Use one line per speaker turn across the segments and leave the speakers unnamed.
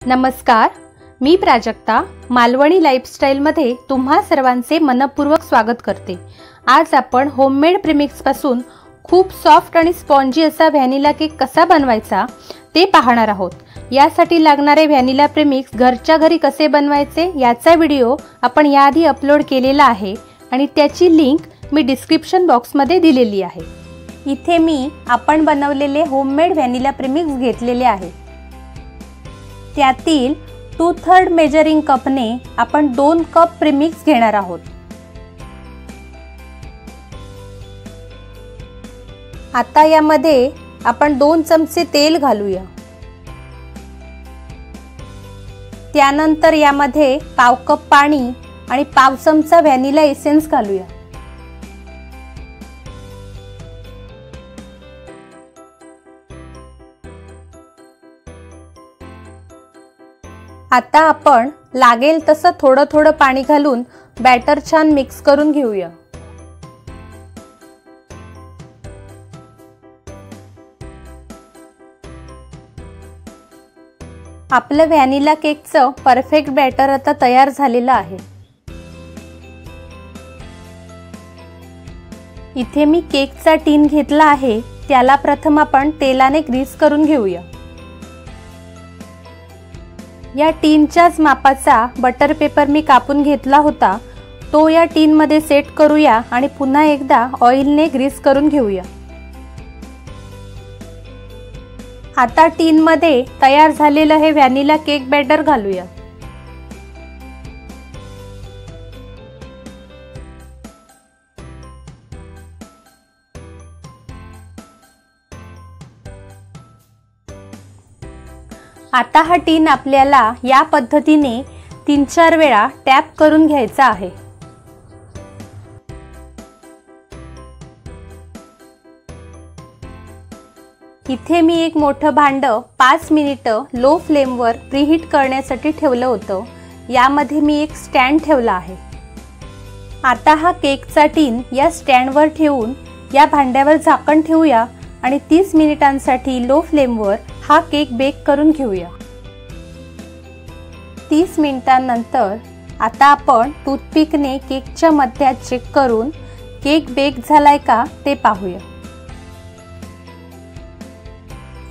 नमस्कार, मी प्राजक्ता मालवणी लाईफस्टाईलमध्ये तुम्हा सर्वांचे मनपूर्वक स्वागत करते। आज आपण होममेड प्रीमिक्स पासून खूप सॉफ्ट आणि स्पॉन्जी असा व्हॅनिला केक कसा बनवायचा ते पाहणार आहोत। यासाठी लागणारे व्हॅनिला प्रीमिक्स घरच्या घरी कसे बनवायचे याचा व्हिडिओ आपण याआधी अपलोड केलेला आहे आणि त्याची लिंक मी डिस्क्रिप्शन बॉक्समध्ये दिलेली आहे। इथे मी आपण बनवलेले होममेड व्हॅनिला प्रीमिक्स घेतलेले आहे। त्यातील 2/3 मेजरिंग कपने आपण 2 कप प्रीमिक्स घेणार आहोत। आता यामध्ये आपण 2 चमचे तेल घालूया। त्यानंतर यामध्ये पाव कप पाणी आणि पाव चमचा व्हॅनिला एसेन्स घालूया। आता आपण लागेल तसं थोडं थोडं पाणी घालून बॅटर छान मिक्स करून घेऊया। आपलं व्हॅनिला केकचं परफेक्ट बॅटर आता तयार झालेलं आहे। इथे मी केकचा टीन घेतला आहे, त्याला प्रथम आपण तेलाने ग्रीस करून घेऊया। या टीनच्याच मापाचा बटर पेपर मी कापून घेतला होता, तो या टीन मध्ये सेट करूया आणि पुन्हा एकदा ऑइलने ग्रीस करून घेऊया। आता टीन मध्ये तयार झालेलं हे व्हॅनिला केक बॅटर घालूया। आता हा टीन आपल्याला या पद्धतीने 3-4 वेळा टॅप करून घ्यायचा आहे। इथे मी एक मोठं भांड 5 मिनिटं लो फ्लेमवर प्रीहीट करण्यासाठी ठेवलं होतं। यामध्ये मी एक स्टँड ठेवला आहे। आता हा केकचा टीन या स्टँडवर ठेवून या भांड्यावर झाकण ठेवूया आणि 30 मिनिटांसाठी लो फ्लेमवर हा केक बेक करून घेऊया। 30 मिनिटांनंतर आता आपण टूथपिकने केकच्या मध्यात चेक करून केक बेक झालाय का ते पाहूया।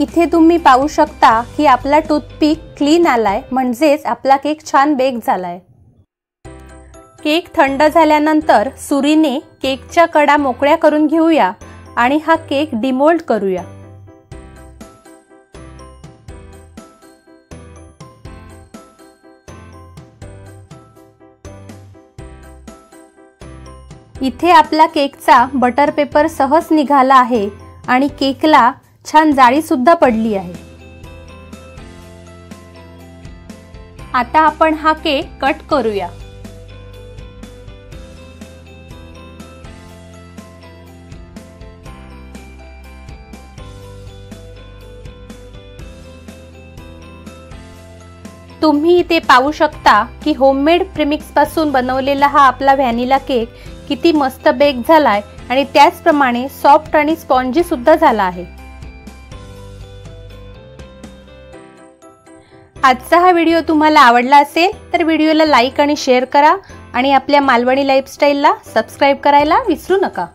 इथे तुम्ही पाहू शकता की आपला टूथपिक क्लीन आलाय, म्हणजेच आपला केक छान बेक झालाय। केक थंड झाल्यानंतर सुरीने केकच्या कडा मोकळ्या करून घेऊया आणि हा केक डिमोल्ड करूया। इथे आपला केकचा बटर पेपर सहज निघाला आहे आणि केकला छान जाळी सुद्धा पडली आहे। आता आपण हा केक कट करूया। तुम्ही इथे पाहू शकता की होममेड प्रीमिक्स पासून बनवलेला हा आपला व्हॅनिला केक किती मस्त बेक झालाय आणि त्याचप्रमाणे सॉफ्ट आणि स्पॉन्जी सुद्धा झाला आहे। आजचा हा व्हिडिओ तुम्हाला आवडला असेल तर व्हिडिओला लाईक आणि शेअर करा आणि आपल्या मालवणी लाईफस्टाईलला सबस्क्राइब करायला विसरू नका।